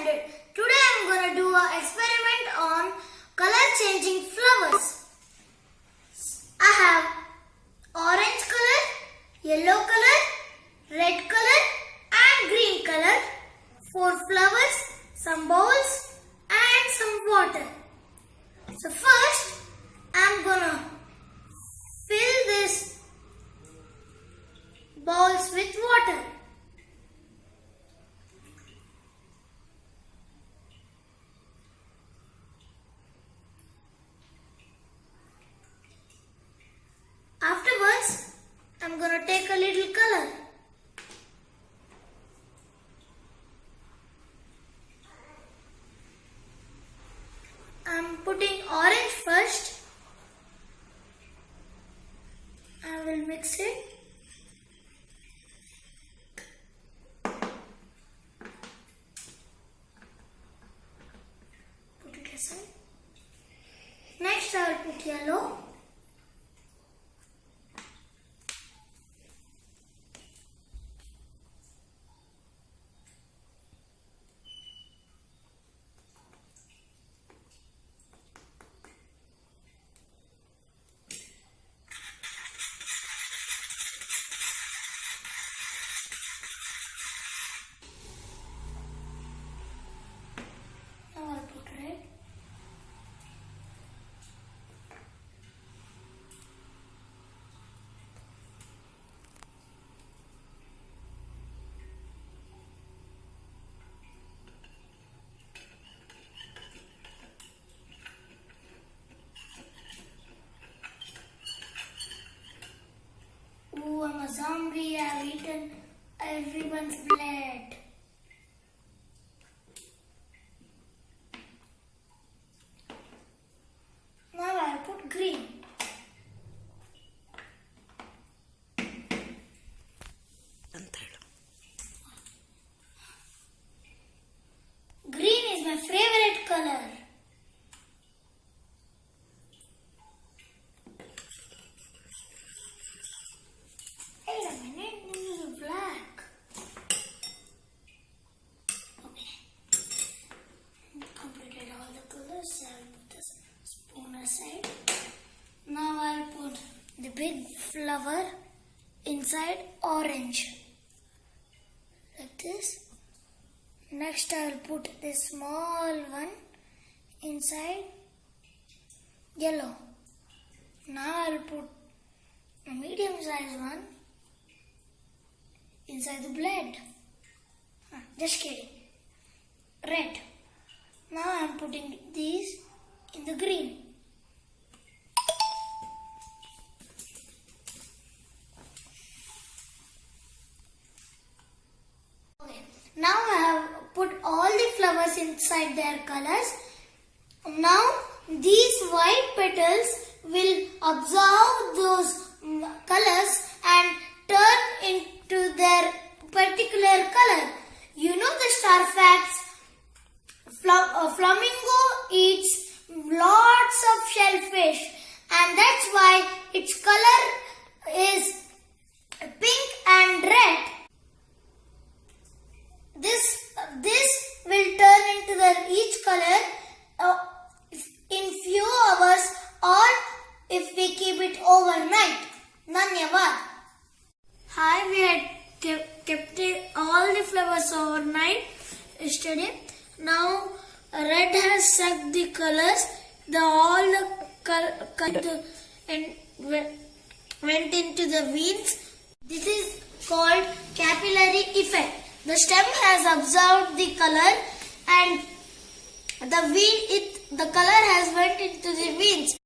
decided today I am going to do an experiment on color changing flowers. I have orange color, yellow color, red color and green color, 4 flowers, some bowls and some water. So first I am going to fill this bowls with water. Afterwards, I'm going to take a little color. I'm putting orange first. I will mix it. Put it aside. Next, I will put yellow. Ooh, I'm a zombie. I've eaten everyone's blood. Now I'll put green. Green is my favorite color. Wait a minute, this is black. Okay. Completed all the colors. I'll put this spoon aside. Now I'll put the big flower inside orange. Like this. Next I'll put this small one inside yellow. Now I'll put a medium sized one inside the blood. Just kidding. Red. Now I am putting these in the green. Okay. Now I have put all the flowers inside their colors. Now these white petals will absorb those colors and turn into their particular color. You know the star facts. Flamingo eats lots of shellfish and that's why its color is pink and red. This will turn into each color in few hours or if we keep it overnight. Dhanyavad. Hi, we had kept all the flowers overnight yesterday. Now red has sucked the colors. All the color and went into the veins. This is called capillary effect. The stem has absorbed the color and the color has went into the veins.